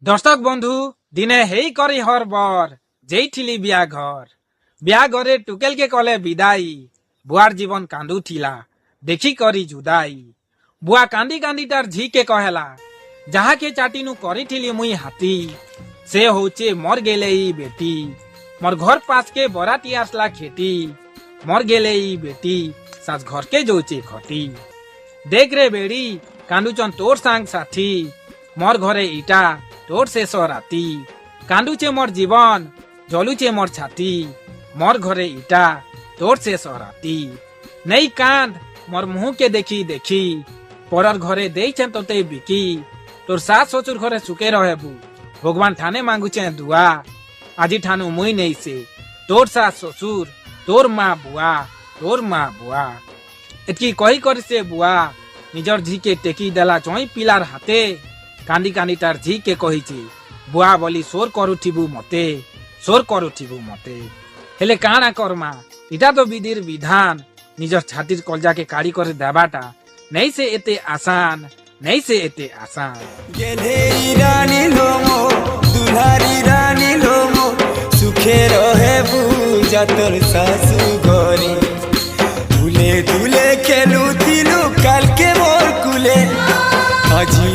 দর্শক বন্ধু দিনে হেই করি হর বর যেইঠিলি বিয়া ঘরে টুকেলকে কলে বিদায়ী বুয়ার জীবন কান্দুথিলা দেখি করি জুদাই বুয়া কান্দি কান্দি তার ঝিকে কহেলা যাহাকে চাটিনু করিথিলি মুই হাতি সে হচ্ছে মর গেলে বেটি মোর ঘর পাশকে বরাতি আসলা খেটি মর গেলে বেটি সাজ ঘরকে যৌছে খটি দেখ রে বেড়ি কান্দুচন তোর সাং সাথী মোর ঘরে ইটা তোর শেষ রাতি কান্দুছে মোর জীবন জলুছে মোর ছাতি মোর ঘরে ইটা তোর শেষ রাতি নেই কান্দ মোর মুহকে দেখি দেখি পরর ঘরে দেইছেন তোতে বিকি তোর শাশ শ্বশুর ঘরে সুখে রহেবু ভগবান ঠানে মাঙ্গুছে দুয়া আজি ঠানু মুই নেইছে তোর শাশ শ্বশুর তোর মা বুয়া এতকি কহি করিছে বুয়া নিজর ঝিকে টেকি দেলা চই পিলার হাতে কান্দি কান্দি তার ঝিকে কহিছি বুয়া বলি সোর করুথিবু মতে হেলে কাଣା করমা এটা তো বিধির বিধান নিজর ছাতির কলজাকে কাড়ি করে দেবাটা নেই সে এতে আসান গেলে রানী লোমো দুলারি রানী লোমো সুখে রহে বুঝা তোর শাশু ঘরে দুলে দুলে খেলু দিলু কালকে মোর কুলে আজি